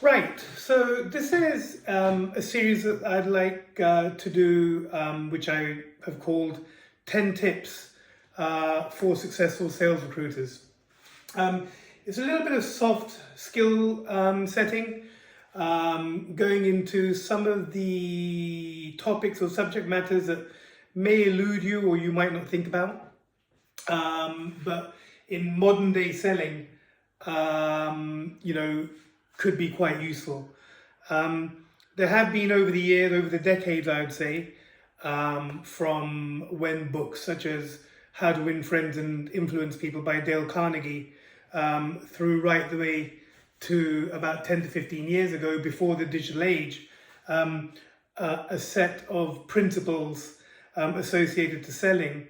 Right, so this is a series that I'd like to do, which I have called 10 Tips for Successful Sales Recruiters. It's a little bit of soft skill setting, going into some of the topics or subject matters that may elude you or you might not think about. But in modern day selling, could be quite useful. There have been over the years, over the decades, I would say, from when books such as How to Win Friends and Influence People by Dale Carnegie, through right the way to about 10 to 15 years ago, before the digital age, a set of principles associated to selling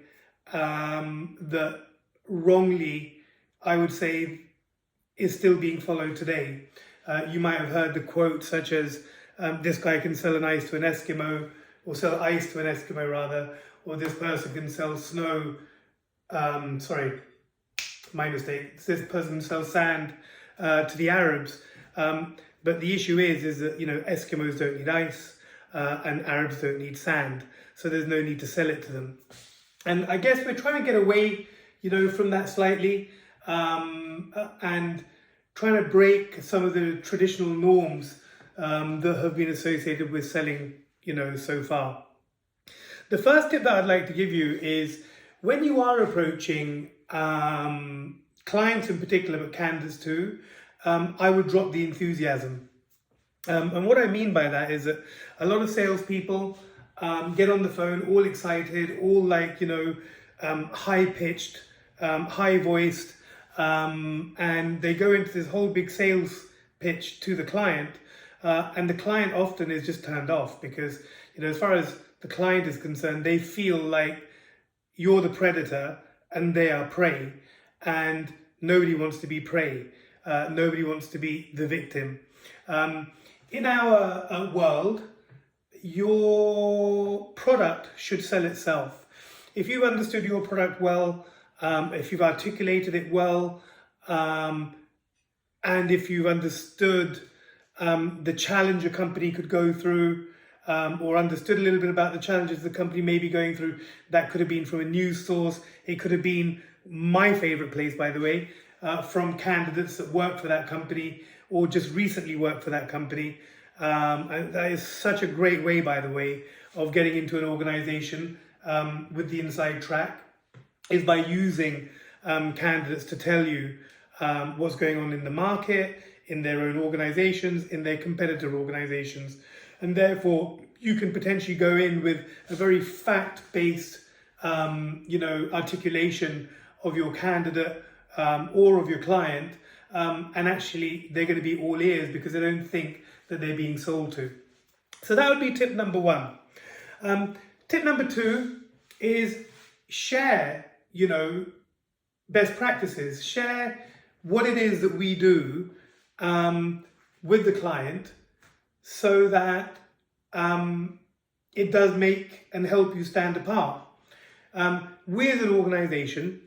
that wrongly, I would say, is still being followed today. You might have heard the quote such as, this guy can sell an ice to an Eskimo, or sell ice to an Eskimo rather, or this person can sell snow, sorry, my mistake, this person can sell sand to the Arabs. But the issue is that, Eskimos don't need ice and Arabs don't need sand, so there's no need to sell it to them. And I guess we're trying to get away, from that slightly, and trying to break some of the traditional norms that have been associated with selling, so far. The first tip that I'd like to give you is when you are approaching clients in particular, but candidates too, I would drop the enthusiasm. And what I mean by that is that a lot of salespeople get on the phone all excited, all high-pitched, high-voiced, and they go into this whole big sales pitch to the client, and the client often is just turned off because, as far as the client is concerned, they feel like you're the predator and they are prey, and nobody wants to be prey. Nobody wants to be the victim. In our world, your product should sell itself. If you've understood your product well, if you've articulated it well, and if you've understood the challenge a company could go through, or understood a little bit about the challenges the company may be going through, that could have been from a news source. It could have been my favorite place, by the way, from candidates that work for that company or just recently worked for that company. And that is such a great way, by the way, of getting into an organization with the inside track, is by using candidates to tell you what's going on in the market, in their own organizations, in their competitor organizations. And therefore, you can potentially go in with a very fact-based, articulation of your candidate or of your client, and actually they're going to be all ears because they don't think that they're being sold to. So that would be tip number one. Tip number two is share, best practices. Share what it is that we do with the client so that it does make and help you stand apart. We as an organization,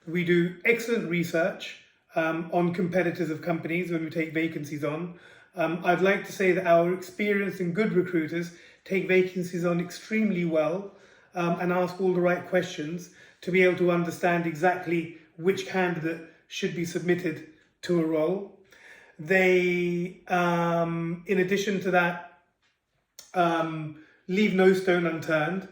we do excellent research on competitors of companies when we take vacancies on. I'd like to say that our experienced and good recruiters take vacancies on extremely well and ask all the right questions to be able to understand exactly which candidate should be submitted to a role. They, in addition to that, leave no stone unturned.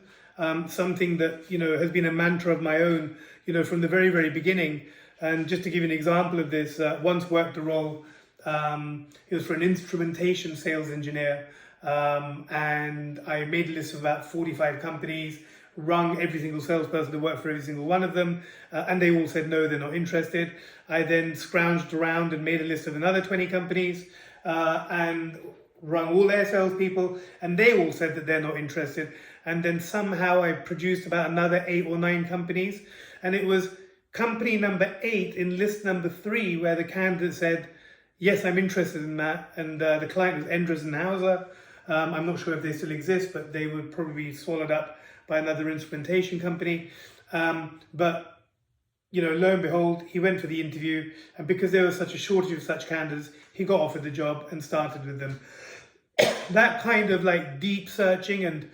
Something that, has been a mantra of my own, from the very, very beginning. And just to give you an example of this, once worked a role, it was for an instrumentation sales engineer. And I made a list of about 45 companies, rung every single salesperson to work for every single one of them, and they all said no, they're not interested. I then scrounged around and made a list of another 20 companies and rung all their salespeople, and they all said that they're not interested. And then somehow I produced about another 8 or 9 companies, and it was company number 8 in list number 3 where the candidate said, yes, I'm interested in that, and the client was Enders and Hauser. I'm not sure if they still exist, but they would probably be swallowed up by another instrumentation company. But lo and behold, he went for the interview, and because there was such a shortage of such candidates, he got offered the job and started with them. That kind of like deep searching and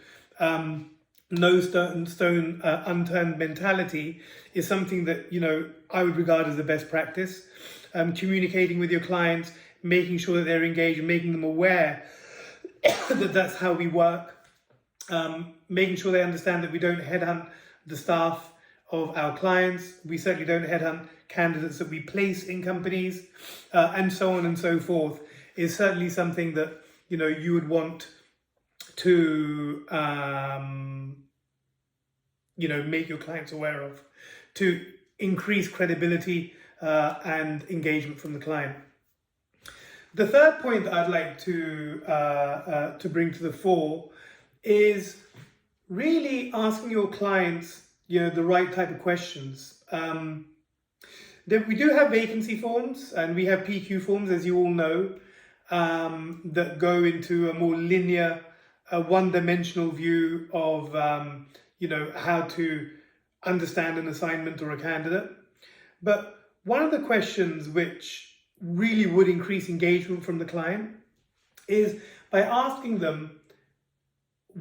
no stone unturned mentality is something that I would regard as the best practice. Communicating with your clients, making sure that they're engaged, and making them aware that that's how we work. Making sure they understand that we don't headhunt the staff of our clients. We certainly don't headhunt candidates that we place in companies, and so on and so forth, is certainly something that you would want to make your clients aware of, to increase credibility and engagement from the client. The third point that I'd like to bring to the fore is really asking your clients the right type of questions. We do have vacancy forms and we have PQ forms, as you all know, that go into a more linear, one-dimensional view of how to understand an assignment or a candidate. But one of the questions which really would increase engagement from the client is by asking them,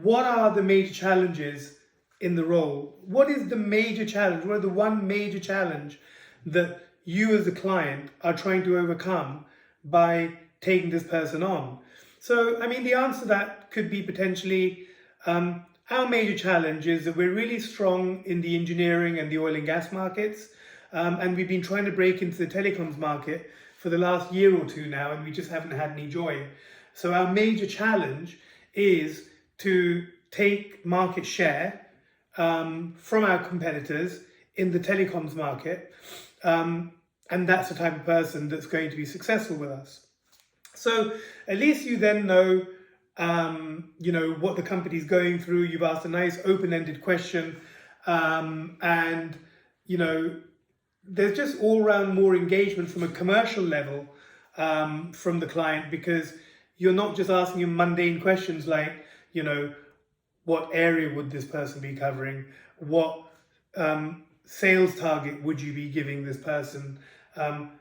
what are the major challenges in the role? What is the major challenge? What is the one major challenge that you as a client are trying to overcome by taking this person on? So, the answer to that could be potentially, our major challenge is that we're really strong in the engineering and the oil and gas markets, and we've been trying to break into the telecoms market for the last year or two now, and we just haven't had any joy. So our major challenge is to take market share from our competitors in the telecoms market, and that's the type of person that's going to be successful with us. So at least you then know, what the company's going through. You've asked a nice open-ended question, and there's just all-round more engagement from a commercial level from the client, because you're not just asking him mundane questions like, what area would this person be covering? What sales target would you be giving this person?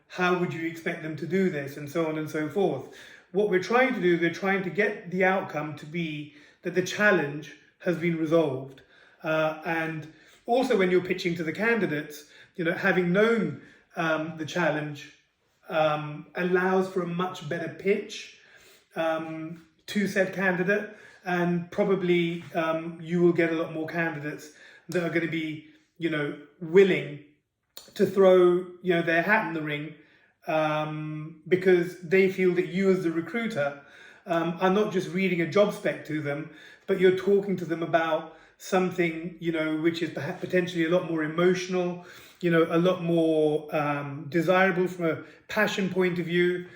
How would you expect them to do this? And so on and so forth. What we're trying to do, we're trying to get the outcome to be that the challenge has been resolved. And also when you're pitching to the candidates, having known the challenge allows for a much better pitch to said candidate, and probably you will get a lot more candidates that are going to be, willing to throw, their hat in the ring, because they feel that you as the recruiter are not just reading a job spec to them, but you're talking to them about something, which is perhaps potentially a lot more emotional, a lot more desirable from a passion point of view.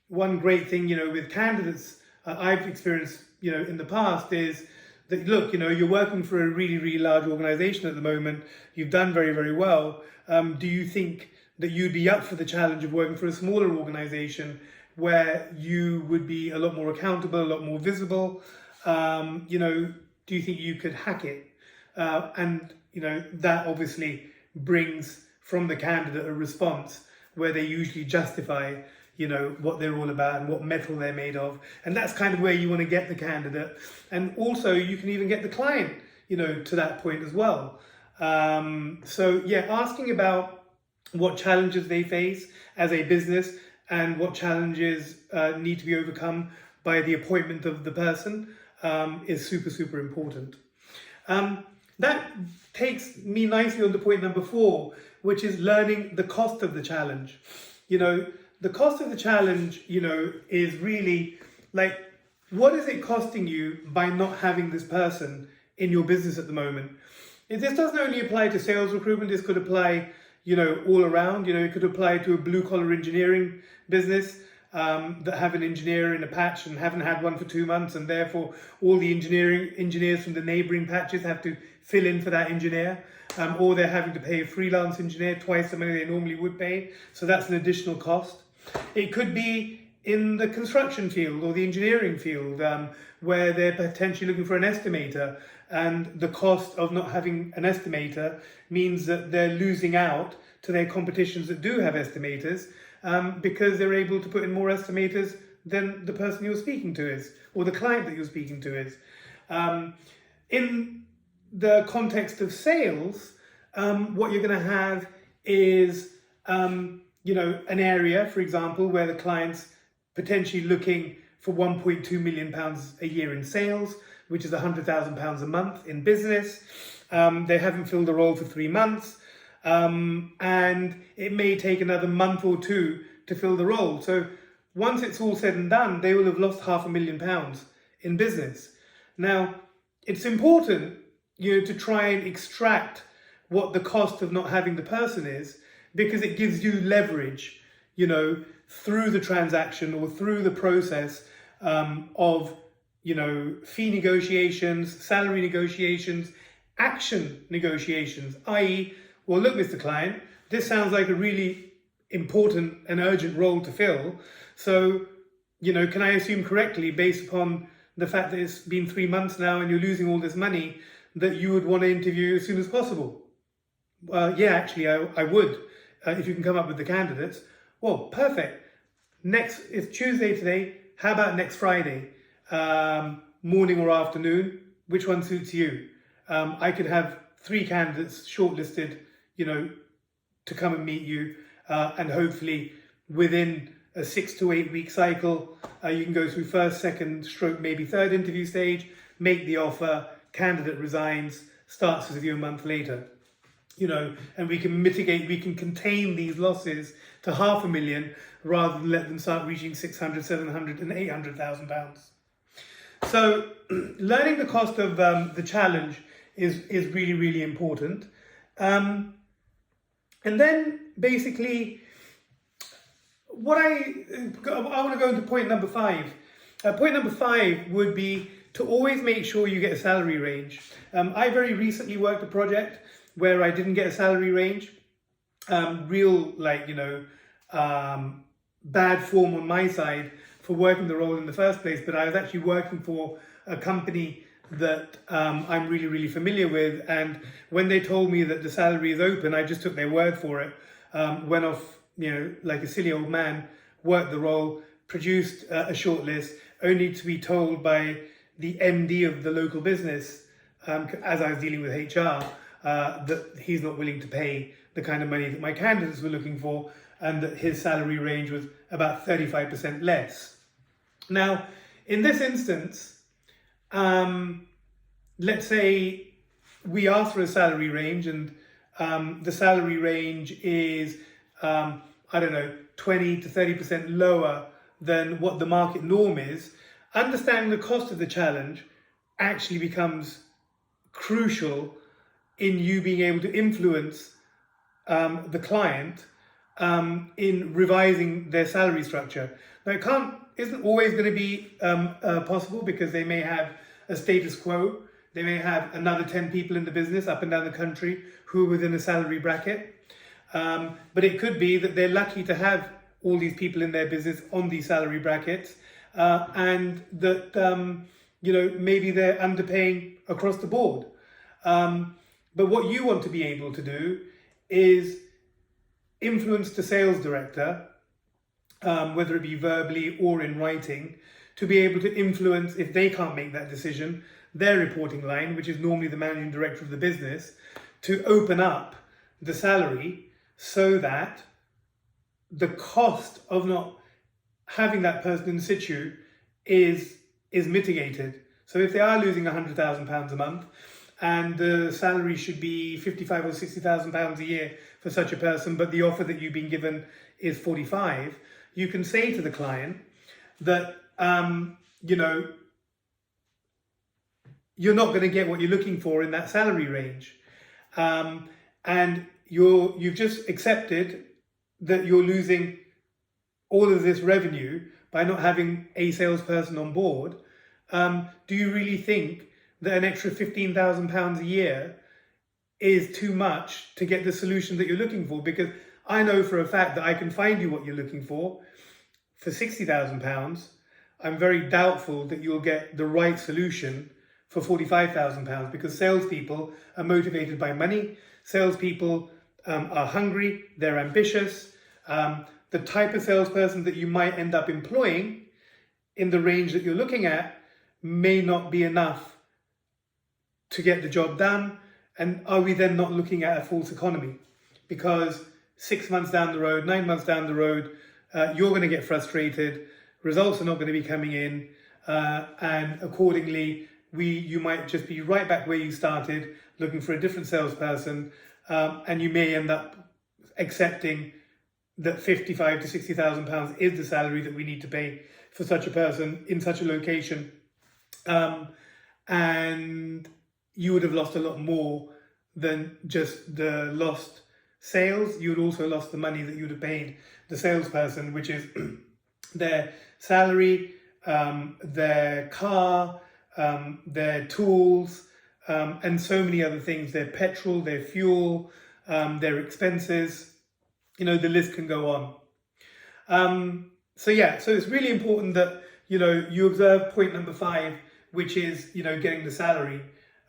One great thing, with candidates I've experienced, in the past is that, look, you're working for a really, really large organization at the moment. You've done very, very well. Do you think that you'd be up for the challenge of working for a smaller organization where you would be a lot more accountable, a lot more visible? Do you think you could hack it? And that obviously brings from the candidate a response where they usually justify what they're all about and what metal they're made of. And that's kind of where you want to get the candidate. And also you can even get the client, to that point as well. So yeah, asking about what challenges they face as a business and what challenges need to be overcome by the appointment of the person is super, super important. That takes me nicely on to point number 4, which is learning the cost of the challenge. The cost of the challenge, is really like, what is it costing you by not having this person in your business at the moment? This doesn't only apply to sales recruitment, this could apply, all around. It could apply to a blue-collar engineering business that have an engineer in a patch and haven't had one for 2 months, and therefore all the engineers from the neighbouring patches have to fill in for that engineer. Or they're having to pay a freelance engineer twice the money they normally would pay. So that's an additional cost. It could be in the construction field or the engineering field, where they're potentially looking for an estimator, and the cost of not having an estimator means that they're losing out to their competitions that do have estimators, because they're able to put in more estimators than the person you're speaking to is, or the client that you're speaking to is. In the context of sales, what you're going to have is, an area, for example, where the client's potentially looking for £1.2 million a year in sales, which is £100,000 a month in business. They haven't filled the role for 3 months, and it may take another month or two to fill the role. So once it's all said and done, they will have lost £500,000 in business. Now, it's important, to try and extract what the cost of not having the person is, because it gives you leverage, through the transaction or through the process of, fee negotiations, salary negotiations, action negotiations, i.e., well, look, Mr. Client, this sounds like a really important and urgent role to fill. So, can I assume correctly, based upon the fact that it's been 3 months now and you're losing all this money, that you would want to interview as soon as possible? Yeah, actually, I would, if you can come up with the candidates. Well, perfect. It's Tuesday today. How about next Friday, morning or afternoon? Which one suits you? I could have 3 candidates shortlisted, to come and meet you, and hopefully within a 6 to 8 week cycle, you can go through first, second, stroke, maybe third interview stage, make the offer, candidate resigns, starts with you a month later. And we can contain these losses to £500,000 rather than let them start reaching 600, 700 and 800,000 pounds. So learning the cost of the challenge is really, really important. And then basically, I want to go into point number 5. Point number 5 would be to always make sure you get a salary range. I very recently worked a project where I didn't get a salary range. Bad form on my side for working the role in the first place, but I was actually working for a company that I'm really, really familiar with. And when they told me that the salary is open, I just took their word for it. Went off, like a silly old man, worked the role, produced a shortlist, only to be told by the MD of the local business, as I was dealing with HR, that he's not willing to pay the kind of money that my candidates were looking for, and that his salary range was about 35% less. Now, in this instance, let's say we ask for a salary range, and the salary range is, 20 to 30% lower than what the market norm is. Understanding the cost of the challenge actually becomes crucial in you being able to influence the client in revising their salary structure. Now, it isn't always going to be possible, because they may have a status quo. They may have another 10 people in the business up and down the country who are within a salary bracket. But it could be that they're lucky to have all these people in their business on these salary brackets, and that maybe they're underpaying across the board. But what you want to be able to do is influence the sales director, whether it be verbally or in writing, to be able to influence, if they can't make that decision, their reporting line, which is normally the managing director of the business, to open up the salary so that the cost of not having that person in situ is mitigated. So if they are losing £100,000 a month, and the salary should be £55,000 or £60,000 a year for such a person, but the offer that you've been given is 45, you can say to the client that you're not going to get what you're looking for in that salary range, and you've just accepted that you're losing all of this revenue by not having a salesperson on board. Do you really think that an extra £15,000 a year is too much to get the solution that you're looking for? Because I know for a fact that I can find you what you're looking for £60,000. I'm very doubtful that you'll get the right solution for £45,000, because salespeople are motivated by money. Salespeople are hungry, they're ambitious. The type of salesperson that you might end up employing in the range that you're looking at may not be enough to get the job done. And are we then not looking at a false economy? Because 6 months down the road, 9 months down the road, you're going to get frustrated, results are not going to be coming in, and accordingly, you might just be right back where you started, looking for a different salesperson, and you may end up accepting that £55,000 to £60,000 is the salary that we need to pay for such a person in such a location, and you would have lost a lot more than just the lost sales. You would also lost the money that you would have paid the salesperson, which is their salary, their car, their tools, and so many other things, their petrol, their fuel, their expenses, the list can go on. So it's really important that, you observe point number 5, which is, getting the salary,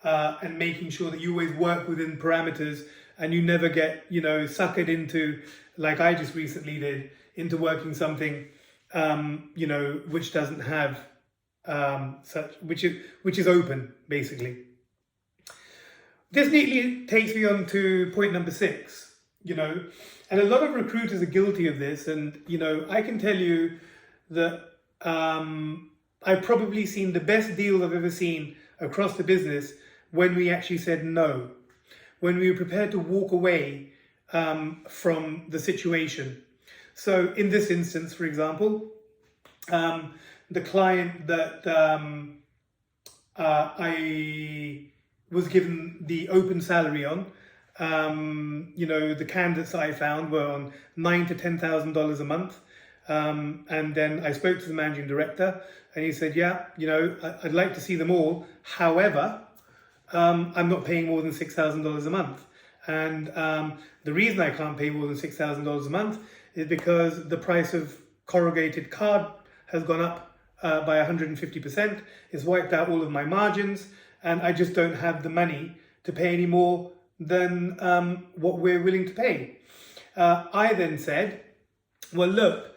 and making sure that you always work within parameters and you never get, suckered into, like I just recently did, into working something, which doesn't have which is open, basically. This neatly takes me on to point number 6, and a lot of recruiters are guilty of this. And, I can tell you that I've probably seen the best deals I've ever seen across the business when we actually said no, when we were prepared to walk away from the situation. So in this instance, for example, the client that I was given the open salary on, the candidates I found were on $9,000 to $10,000 a month. And then I spoke to the managing director and he said, yeah, I'd like to see them all. However, I'm not paying more than $6,000 a month. And the reason I can't pay more than $6,000 a month is because the price of corrugated card has gone up by 150%. It's wiped out all of my margins, and I just don't have the money to pay any more than what we're willing to pay. I then said, well, look,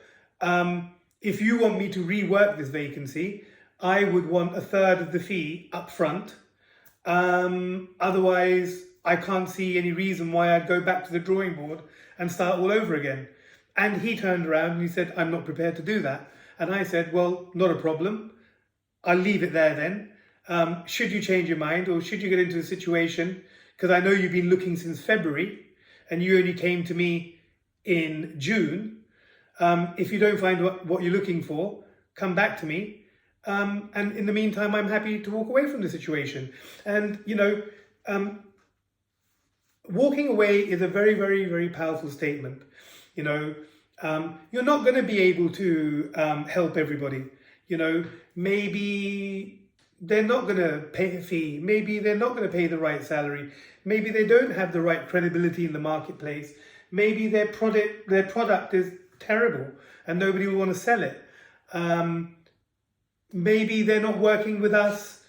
if you want me to rework this vacancy, I would want 1/3 of the fee up front. Otherwise, I can't see any reason why I'd go back to the drawing board and start all over again. And he turned around and he said, I'm not prepared to do that. And I said, well, not a problem. I'll leave it there then. Should you change your mind, or should you get into a situation, because I know you've been looking since February and you only came to me in June. If you don't find what you're looking for, come back to me. And in the meantime, I'm happy to walk away from the situation. And, walking away is a very, very, very powerful statement. You're not going to be able to help everybody. Maybe they're not going to pay a fee. Maybe they're not going to pay the right salary. Maybe they don't have the right credibility in the marketplace. Maybe their product is terrible and nobody will want to sell it. Maybe they're not working with us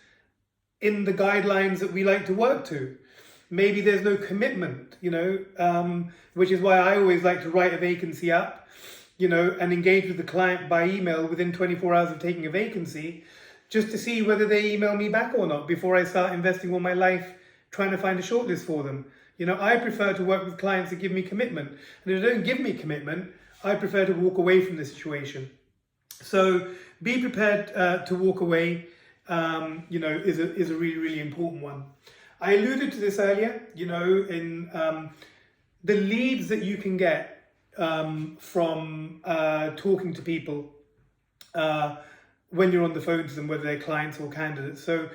in the guidelines that we like to work to. Maybe there's no commitment, which is why I always like to write a vacancy up, and engage with the client by email within 24 hours of taking a vacancy, just to see whether they email me back or not before I start investing all my life trying to find a shortlist for them. I prefer to work with clients that give me commitment. And if they don't give me commitment, I prefer to walk away from the situation. So be prepared to walk away, is a really, really important one. I alluded to this earlier, in the leads that you can get from talking to people when you're on the phone to them, whether they're clients or candidates. So,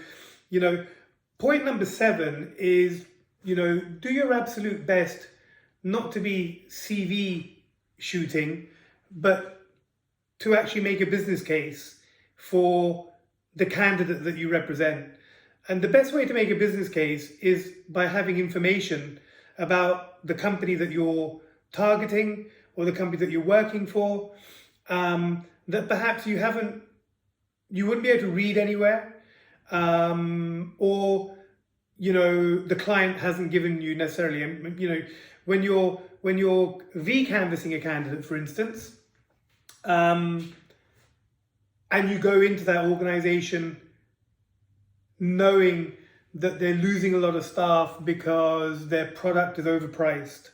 point number 7 is, do your absolute best not to be CV shooting, but to actually make a business case for the candidate that you represent. And the best way to make a business case is by having information about the company that you're targeting or the company that you're working for, that perhaps you wouldn't be able to read anywhere. or the client hasn't given you necessarily, when you're canvassing a candidate, for instance, and you go into that organization knowing that they're losing a lot of staff because their product is overpriced,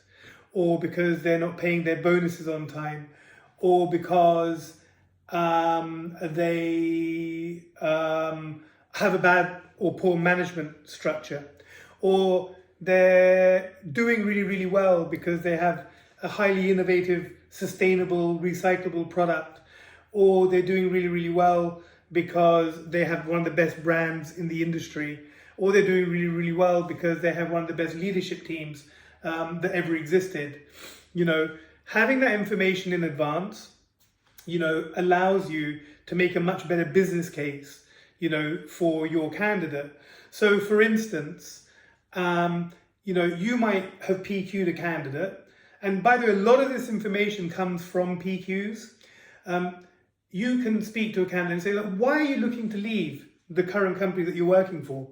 or because they're not paying their bonuses on time, or because they have a bad or poor management structure, or they're doing really, really well because they have a highly innovative, sustainable, recyclable product, or they're doing really, really well because they have one of the best brands in the industry, or they're doing really, really well because they have one of the best leadership teams that ever existed. Having that information in advance, allows you to make a much better business case, for your candidate. So for instance, you might have PQ'd a candidate, and by the way, a lot of this information comes from PQs. You can speak to a candidate and say, look, why are you looking to leave the current company that you're working for?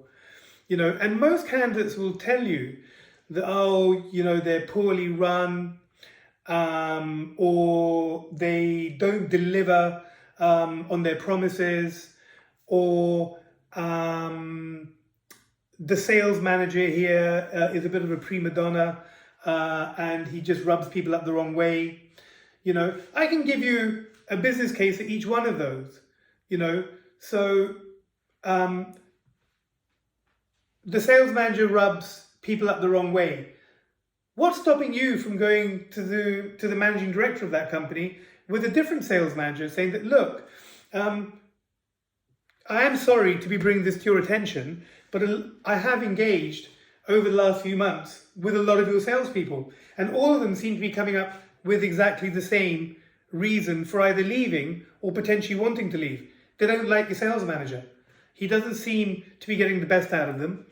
And most candidates will tell you that, they're poorly run, or they don't deliver on their promises, or the sales manager here is a bit of a prima donna, and he just rubs people up the wrong way. I can give you a business case for each one of those. So the sales manager rubs people up the wrong way. What's stopping you from going to the managing director of that company with a different sales manager saying that, look, I am sorry to be bringing this to your attention, but I have engaged over the last few months with a lot of your salespeople, and all of them seem to be coming up with exactly the same reason for either leaving or potentially wanting to leave. They don't like your sales manager. He doesn't seem to be getting the best out of them.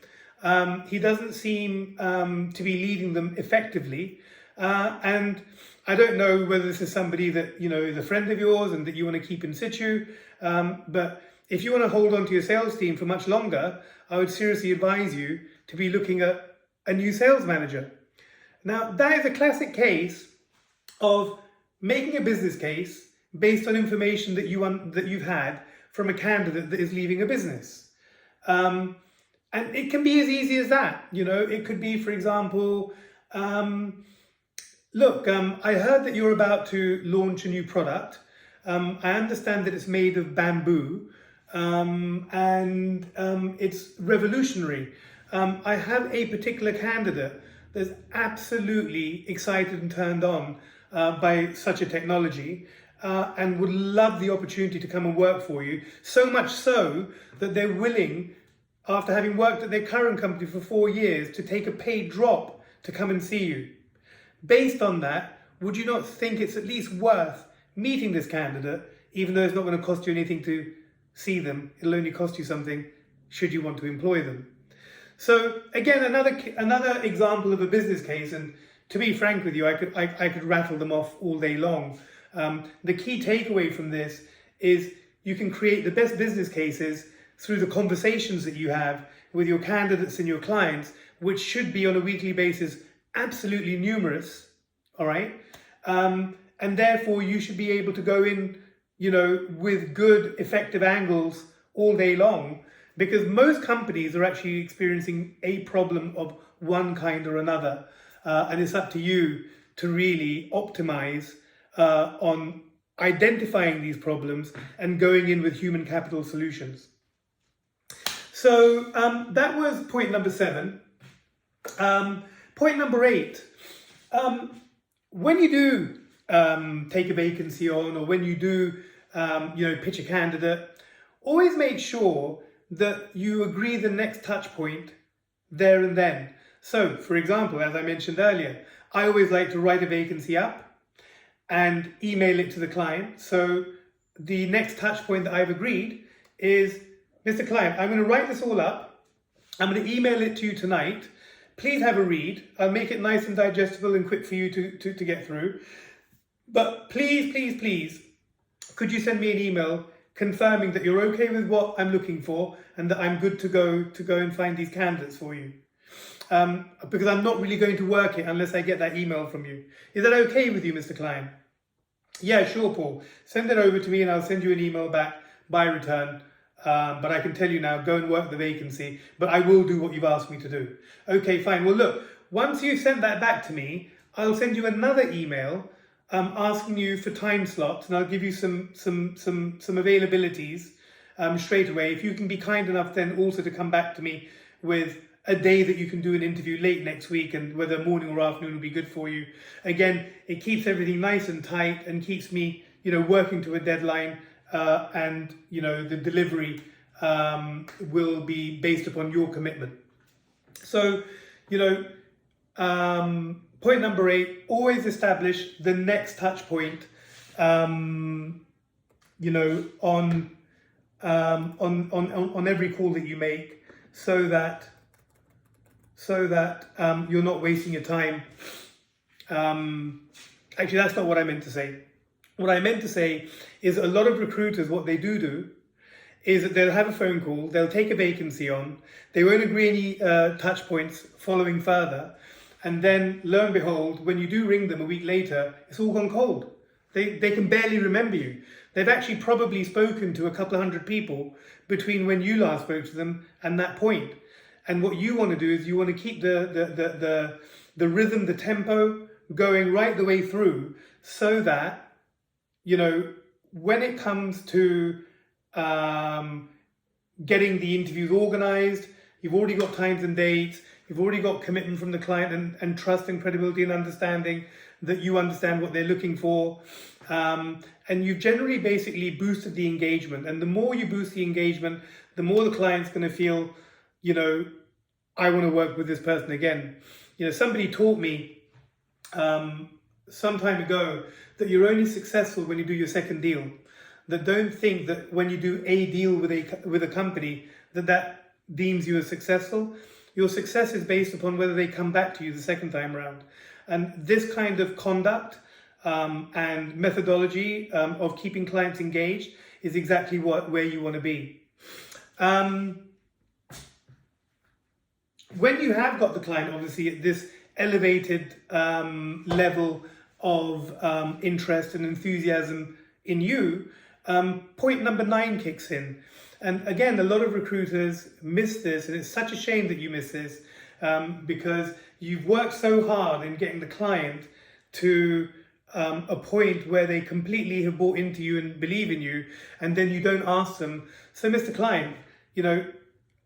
He doesn't seem to be leading them effectively. And I don't know whether this is somebody that, is a friend of yours and that you want to keep in situ. But if you want to hold on to your sales team for much longer, I would seriously advise you to be looking at a new sales manager. Now, that is a classic case of making a business case based on information that you've had from a candidate that is leaving a business. And it can be as easy as that. It could be, for example, look, I heard that you're about to launch a new product. I understand that it's made of bamboo, and it's revolutionary. I have a particular candidate that's absolutely excited and turned on by such a technology, and would love the opportunity to come and work for you, so much so that they're willing, after having worked at their current company for 4 years, to take a paid drop to come and see you. Based on that, would you not think it's at least worth meeting this candidate, even though it's not going to cost you anything to see them? It'll only cost you something should you want to employ them. So again, another example of a business case, and to be frank with you, I could rattle them off all day long. The key takeaway from this is you can create the best business cases through the conversations that you have with your candidates and your clients, which should be on a weekly basis absolutely numerous, all right? And therefore you should be able to go in, with good, effective angles all day long, because most companies are actually experiencing a problem of one kind or another. And it's up to you to really optimize on identifying these problems and going in with human capital solutions. So that was point number 7. Point number 8, when you do take a vacancy on, or when you do pitch a candidate, always make sure that you agree the next touch point there and then. So, for example, as I mentioned earlier, I always like to write a vacancy up and email it to the client. So the next touch point that I've agreed is, Mr. Client, I'm going to write this all up. I'm going to email it to you tonight. Please have a read. I'll make it nice and digestible and quick for you to get through. But please, please, please, could you send me an email confirming that you're okay with what I'm looking for and that I'm good to go and find these candidates for you. Because I'm not really going to work it unless I get that email from you. Is that okay with you, Mr. Klein? Yeah, sure, Paul. Send it over to me and I'll send you an email back by return. But I can tell you now, go and work the vacancy, but I will do what you've asked me to do. Okay, fine. Well, look, once you've sent that back to me, I'll send you another email asking you for time slots, and I'll give you some availabilities straight away. If you can be kind enough then also to come back to me with a day that you can do an interview late next week, and whether morning or afternoon will be good for you. Again, it keeps everything nice and tight and keeps me, working to a deadline, and, the delivery will be based upon your commitment. So, point number 8, always establish the next touch point, on every call that you make, so that you're not wasting your time. Actually, that's not what I meant to say. What I meant to say is a lot of recruiters, what they do is that they'll have a phone call, they'll take a vacancy on, they won't agree any touch points following further, and then lo and behold, when you do ring them a week later, it's all gone cold. They can barely remember you. They've actually probably spoken to a couple of hundred people between when you last spoke to them and that point. And what you want to do is you want to keep the rhythm, the tempo going right the way through, so that, when it comes to getting the interviews organized, you've already got times and dates, you've already got commitment from the client and trust and credibility and understanding that you understand what they're looking for. And you've generally basically boosted the engagement. And the more you boost the engagement, the more the client's going to feel, I want to work with this person again. Somebody taught me some time ago that you're only successful when you do your second deal. That don't think that when you do a deal with a company that deems you as successful. Your success is based upon whether they come back to you the second time around. And this kind of conduct and methodology of keeping clients engaged is exactly where you want to be. When you have got the client, obviously, at this elevated level of interest and enthusiasm in you, point number 9 kicks in. And again, a lot of recruiters miss this, and it's such a shame that you miss this, because you've worked so hard in getting the client to a point where they completely have bought into you and believe in you, and then you don't ask them, so Mr. Klein,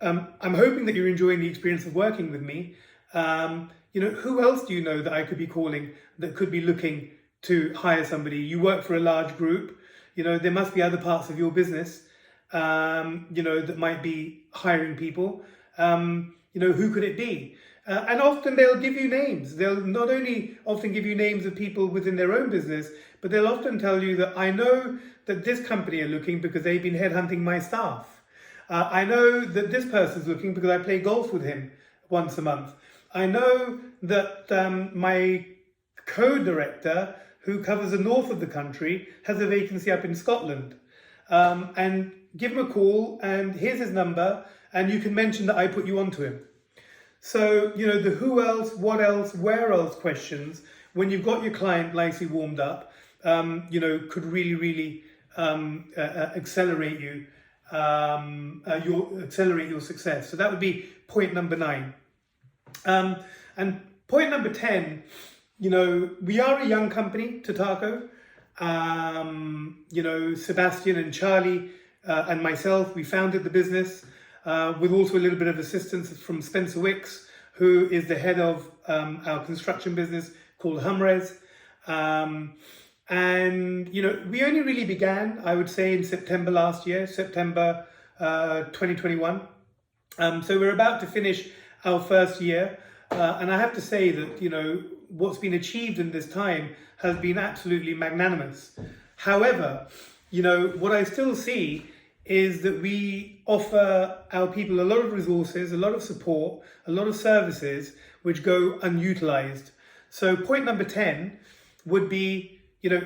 I'm hoping that you're enjoying the experience of working with me. Who else do you know that I could be calling that could be looking to hire somebody? You work for a large group. There must be other parts of your business, that might be hiring people. Who could it be? And often they'll give you names. They'll not only often give you names of people within their own business, but they'll often tell you that I know that this company are looking because they've been headhunting my staff. I know that this person's looking because I play golf with him once a month. I know that my co-director, who covers the north of the country, has a vacancy up in Scotland. And give him a call, and here's his number, and you can mention that I put you onto him. So, the who else, what else, where else questions, when you've got your client nicely warmed up, could really, really accelerate your success. So that would be point number 9. And point number 10, we are a young company, Totaco. Sebastian and Charlie and myself, we founded the business with also a little bit of assistance from Spencer Wicks, who is the head of our construction business called Humres. And we only really began, I would say, in September last year, September 2021. So we're about to finish our first year. And I have to say that, what's been achieved in this time has been absolutely magnanimous. However, what I still see is that we offer our people a lot of resources, a lot of support, a lot of services which go unutilized. So point number 10 would be,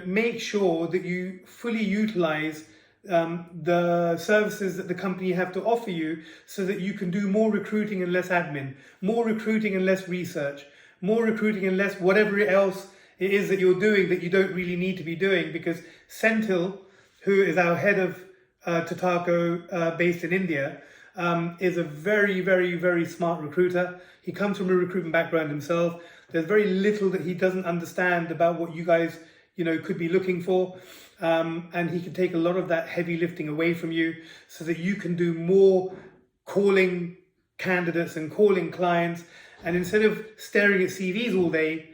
make sure that you fully utilize the services that the company have to offer you so that you can do more recruiting and less admin, more recruiting and less research, more recruiting and less whatever else it is that you're doing that you don't really need to be doing, because Senthil, who is our head of Totaco based in India, is a very, very, very smart recruiter. He comes from a recruitment background himself. There's very little that he doesn't understand about what you guys, could be looking for. And he can take a lot of that heavy lifting away from you so that you can do more calling candidates and calling clients. And instead of staring at CVs all day,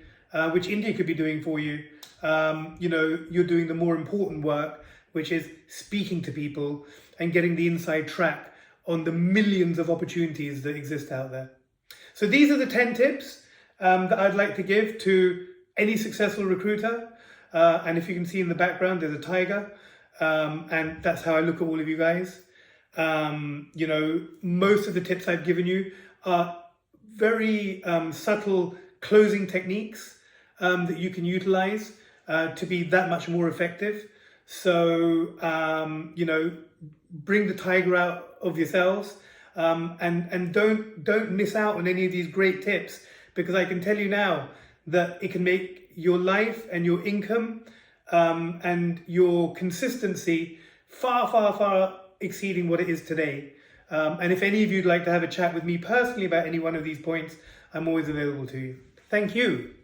which India could be doing for you, you're doing the more important work, which is speaking to people and getting the inside track on the millions of opportunities that exist out there. So these are the 10 tips that I'd like to give to any successful recruiter. And if you can see in the background, there's a tiger. And that's how I look at all of you guys. Most of the tips I've given you are very subtle closing techniques that you can utilize to be that much more effective. So, bring the tiger out of yourselves, and don't miss out on any of these great tips, because I can tell you now that it can make your life and your income and your consistency far, far, far exceeding what it is today. And if any of you'd like to have a chat with me personally about any one of these points, I'm always available to you. Thank you.